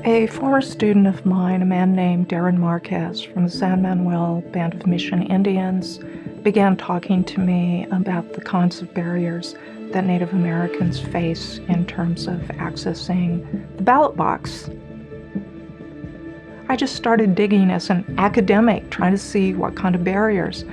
A former student of mine, a man named Darren Marquez from the San Manuel Band of Mission Indians, began talking to me about the kinds of barriers that Native Americans face in terms of accessing the ballot box. I just started digging as an academic, trying to see what kind of barriers.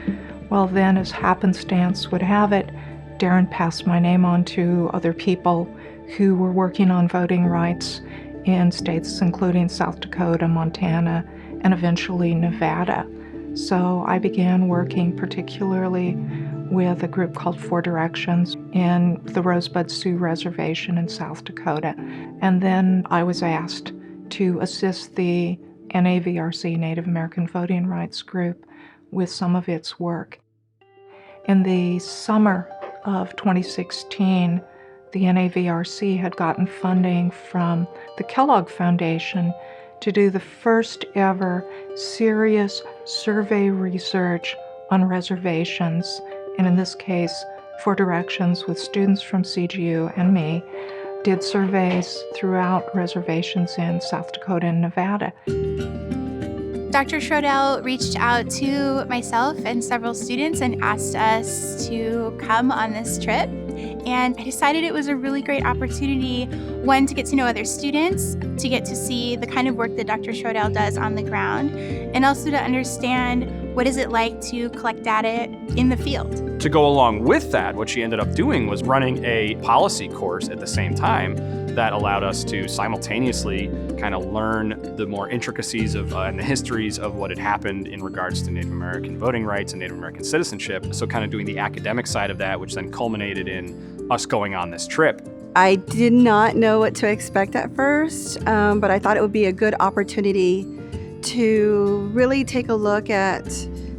Well, then, as happenstance would have it, Darren passed my name on to other people who were working on voting rights in states including South Dakota, Montana, and eventually Nevada. So I began working particularly with a group called 4 Directions in the Rosebud Sioux Reservation in South Dakota. And then I was asked to assist the NAVRC, Native American Voting Rights Group, with some of its work. In the summer of 2016, the NAVRC had gotten funding from the Kellogg Foundation to do the first ever serious survey research on reservations, and in this case, 4 Directions with students from CGU and me did surveys throughout reservations in South Dakota and Nevada. Dr. Schroedel reached out to myself and several students and asked us to come on this trip. And I decided it was a really great opportunity, one, to get to know other students, to get to see the kind of work that Dr. Schroedel does on the ground, and also to understand what is it like to collect data in the field. To go along with that, what she ended up doing was running a policy course at the same time that allowed us to simultaneously kind of learn the more intricacies of and the histories of what had happened in regards to Native American voting rights and Native American citizenship. So kind of doing the academic side of that, which then culminated in us going on this trip. I did not know what to expect at first, but I thought it would be a good opportunity to really take a look at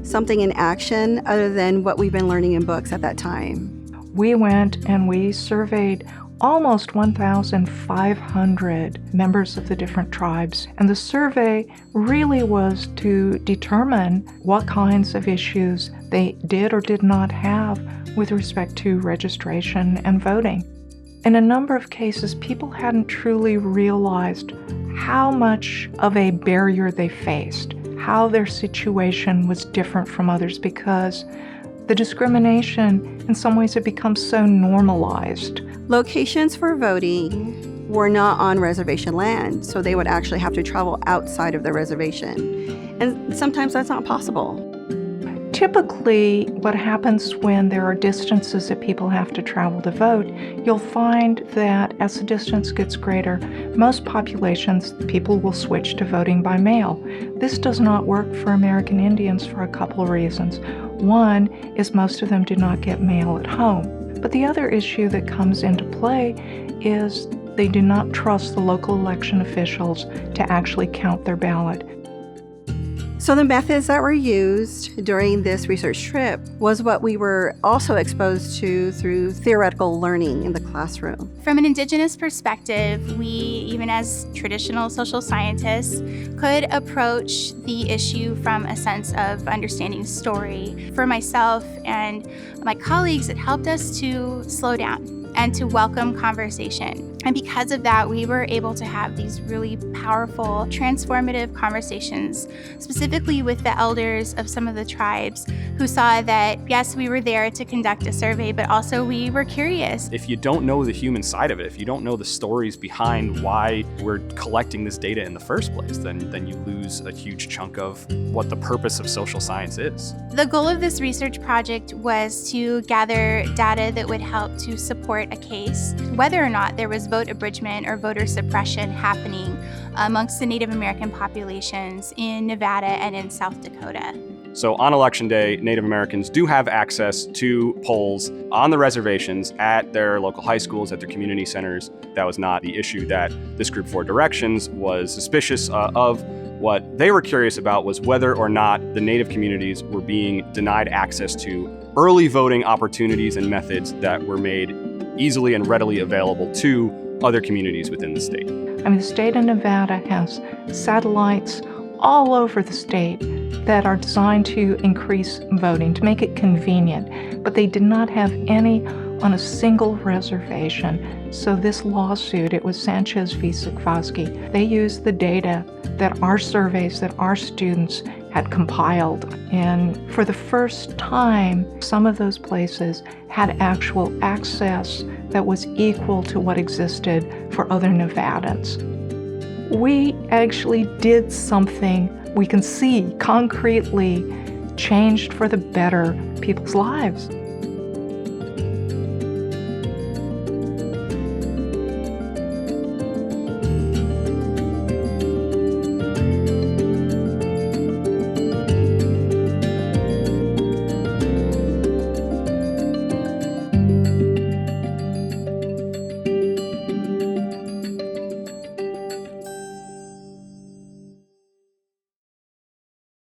something in action other than what we've been learning in books at that time. We went and we surveyed almost 1,500 members of the different tribes, and the survey really was to determine what kinds of issues they did or did not have with respect to registration and voting. In a number of cases, people hadn't truly realized how much of a barrier they faced, how their situation was different from others, because the discrimination in some ways had become so normalized. Locations for voting were not on reservation land, so they would actually have to travel outside of the reservation. And sometimes that's not possible. Typically, what happens when there are distances that people have to travel to vote, you'll find that as the distance gets greater, most populations, people will switch to voting by mail. This does not work for American Indians for a couple of reasons. One is most of them do not get mail at home. But the other issue that comes into play is they do not trust the local election officials to actually count their ballot. So the methods that were used during this research trip was what we were also exposed to through theoretical learning in the classroom. From an Indigenous perspective, we, even as traditional social scientists, could approach the issue from a sense of understanding story. For myself and my colleagues, it helped us to slow down and to welcome conversation. And because of that, we were able to have these really powerful, transformative conversations, specifically with the elders of some of the tribes who saw that, yes, we were there to conduct a survey, but also we were curious. If you don't know the human side of it, if you don't know the stories behind why we're collecting this data in the first place, then you lose a huge chunk of what the purpose of social science is. The goal of this research project was to gather data that would help to support a case, whether or not there was vote abridgement or voter suppression happening amongst the Native American populations in Nevada and in South Dakota. So on Election Day, Native Americans do have access to polls on the reservations at their local high schools, at their community centers. That was not the issue that this group 4 Directions was suspicious of. What they were curious about was whether or not the Native communities were being denied access to early voting opportunities and methods that were made easily and readily available to other communities within the state. I mean, the state of Nevada has satellites all over the state that are designed to increase voting, to make it convenient, but they did not have any on a single reservation. So this lawsuit, it was Sanchez v. Sikfosky. They used the data that our surveys, that our students had compiled. And for the first time, some of those places had actual access that was equal to what existed for other Nevadans. We actually did something we can see concretely changed for the better people's lives.